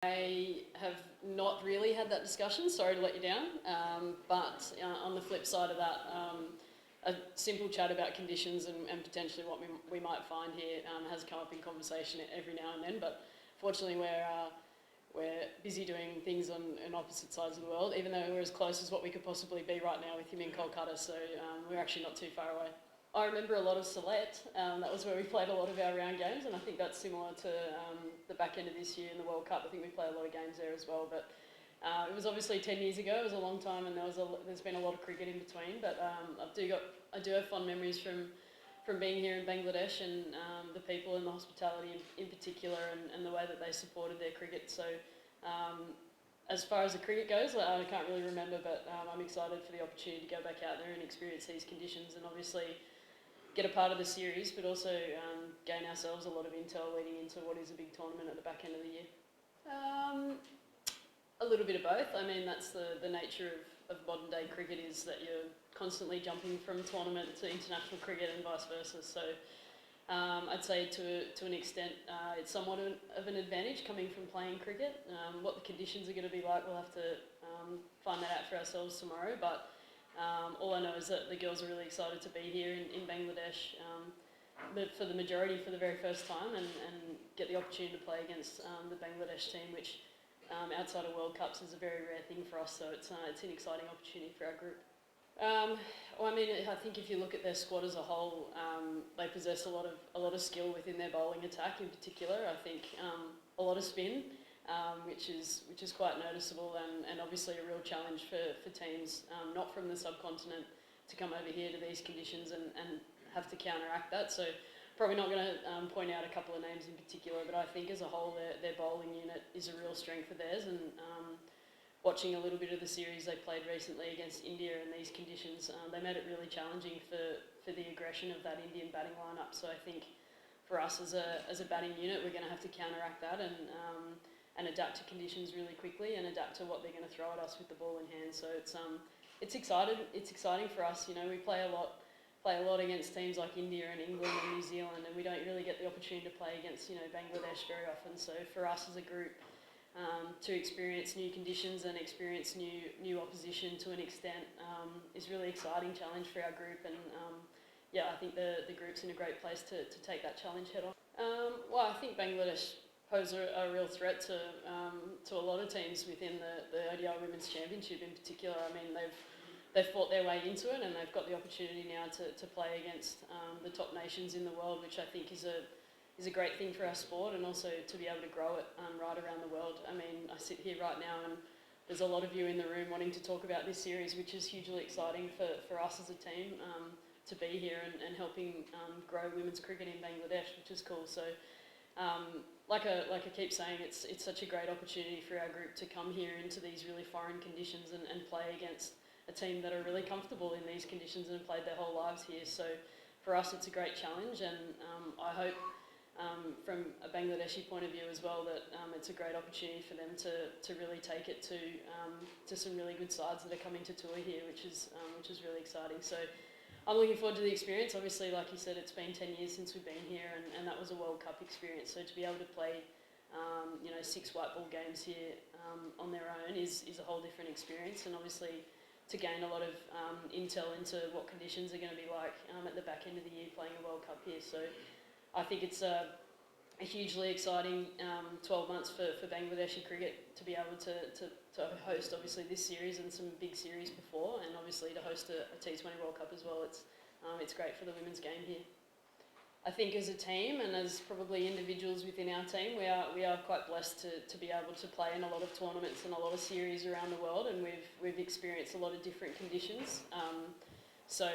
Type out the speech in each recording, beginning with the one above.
I have not really had that discussion, sorry to let you down, but on the flip side of that, a simple chat about conditions and potentially what we might find here has come up in conversation every now and then, but fortunately we're busy doing things on opposite sides of the world, even though we're as close as what we could possibly be right now with him in Kolkata, so we're actually not too far away. I remember a lot of Select, that was where we played a lot of our round games, and I think that's similar to the back end of this year in the World Cup. I think we play a lot of games there as well, but it was obviously 10 years ago, it was a long time, and there's been a lot of cricket in between, but I do have fond memories from being here in Bangladesh and the people and the hospitality in particular and the way that they supported their cricket. So as far as the cricket goes, I can't really remember, but I'm excited for the opportunity to go back out there and experience these conditions and obviously get a part of the series, but also gain ourselves a lot of intel leading into what is a big tournament at the back end of the year. A little bit of both. I mean, that's the nature of modern day cricket, is that you're constantly jumping from tournament to international cricket and vice versa. So I'd say to an extent it's somewhat of an advantage coming from playing cricket. What the conditions are going to be like, we'll have to find that out for ourselves tomorrow, but all I know is that the girls are really excited to be here in Bangladesh but for the majority for the very first time and get the opportunity to play against the Bangladesh team, which outside of World Cups is a very rare thing for us, so it's an exciting opportunity for our group. Well, I mean, I think if you look at their squad as a whole, they possess a lot of skill within their bowling attack in particular. I think a lot of spin, which is quite noticeable and obviously a real challenge for teams not from the subcontinent to come over here to these conditions and have to counteract that. So probably not going to point out a couple of names in particular, but I think as a whole their bowling unit is a real strength of theirs, and watching a little bit of the series they played recently against India in these conditions, they made it really challenging for the aggression of that Indian batting lineup. So I think for us as a batting unit, we're going to have to counteract that and adapt to conditions really quickly and adapt to what they're going to throw at us with the ball in hand. So it's exciting for us. You know, we play a lot against teams like India and England and New Zealand, and we don't really get the opportunity to play against Bangladesh very often. So for us as a group, to experience new conditions and experience new opposition to an extent is really exciting challenge for our group, and I think the group's in a great place to take that challenge head on. Well, I think Bangladesh pose a real threat to a lot of teams within the ODI Women's Championship in particular. I mean, they've fought their way into it, and they've got the opportunity now to play against the top nations in the world, which I think is a great thing for our sport, and also to be able to grow it right around the world. I mean, I sit here right now and there's a lot of you in the room wanting to talk about this series, which is hugely exciting for us as a team to be here and helping grow women's cricket in Bangladesh, which is cool. So like I keep saying, it's such a great opportunity for our group to come here into these really foreign conditions and play against a team that are really comfortable in these conditions and have played their whole lives here. So for us it's a great challenge, and I hope from a Bangladeshi point of view as well that it's a great opportunity for them to really take it to some really good sides that are coming to tour here, which is really exciting. So I'm looking forward to the experience. Obviously, like you said, it's been 10 years since we've been here, and that was a World Cup experience. So to be able to play 6 white ball games here on their own is a whole different experience, and obviously to gain a lot of intel into what conditions are going to be like at the back end of the year playing a World Cup here. So I think it's a hugely exciting 12 months for Bangladeshi cricket to be able to host obviously this series and some big series before, and obviously to host a T20 World Cup as well. It's great for the women's game here. I think as a team and as probably individuals within our team, we are quite blessed to be able to play in a lot of tournaments and a lot of series around the world, and we've experienced a lot of different conditions. So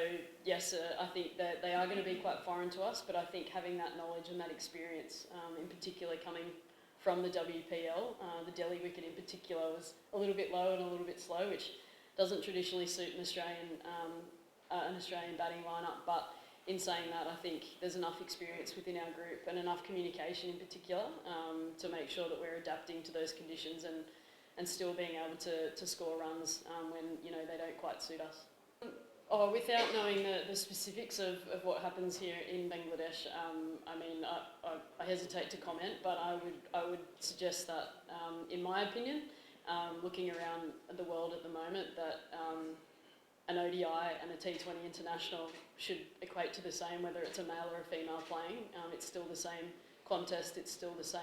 yes, I think that they are going to be quite foreign to us, but I think having that knowledge and that experience, in particular coming from the WPL, the Delhi wicket in particular was a little bit low and a little bit slow, which doesn't traditionally suit an Australian batting lineup. But in saying that, I think there's enough experience within our group and enough communication in particular to make sure that we're adapting to those conditions and still being able to score runs when they don't quite suit us. Well? Without knowing the specifics of what happens here in Bangladesh, I mean, I hesitate to comment, but I would suggest that, in my opinion, looking around the world at the moment, that an ODI and a T20 international should equate to the same, whether it's a male or a female playing. It's still the same contest, it's still the same,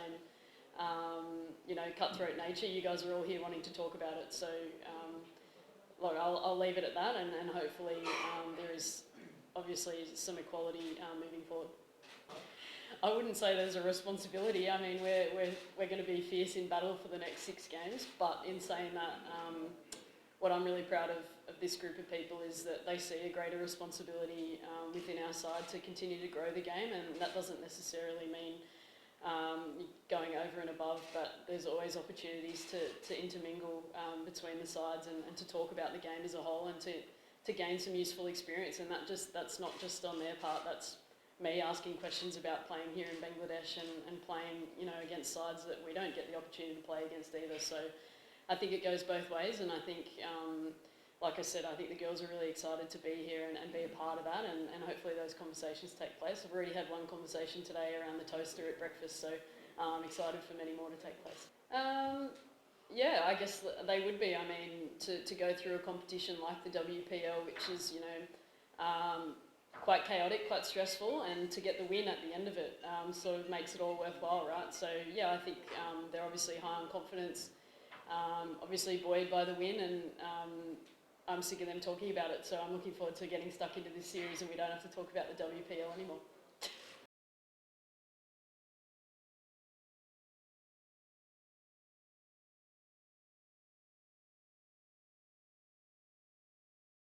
cutthroat nature. You guys are all here wanting to talk about it, so look, I'll leave it at that, and hopefully there is obviously some equality moving forward. I wouldn't say there's a responsibility. I mean, we're going to be fierce in battle for the next 6 games, but in saying that, what I'm really proud of this group of people is that they see a greater responsibility within our side to continue to grow the game, and that doesn't necessarily mean going over and above, but there's always opportunities to intermingle between the sides and to talk about the game as a whole, and to gain some useful experience. And that's not just on their part, that's me asking questions about playing here in Bangladesh and playing, against sides that we don't get the opportunity to play against either. So I think it goes both ways, and I think, like I said, I think the girls are really excited to be here and be a part of that, and hopefully those conversations take place. I've already had one conversation today around the toaster at breakfast, so I'm excited for many more to take place. Yeah, I guess they would be. I mean, to go through a competition like the WPL, which is, quite chaotic, quite stressful, and to get the win at the end of it sort of makes it all worthwhile, right? So yeah, I think they're obviously high on confidence, obviously buoyed by the win, and I'm sick of them talking about it, so I'm looking forward to getting stuck into this series and we don't have to talk about the WPL anymore.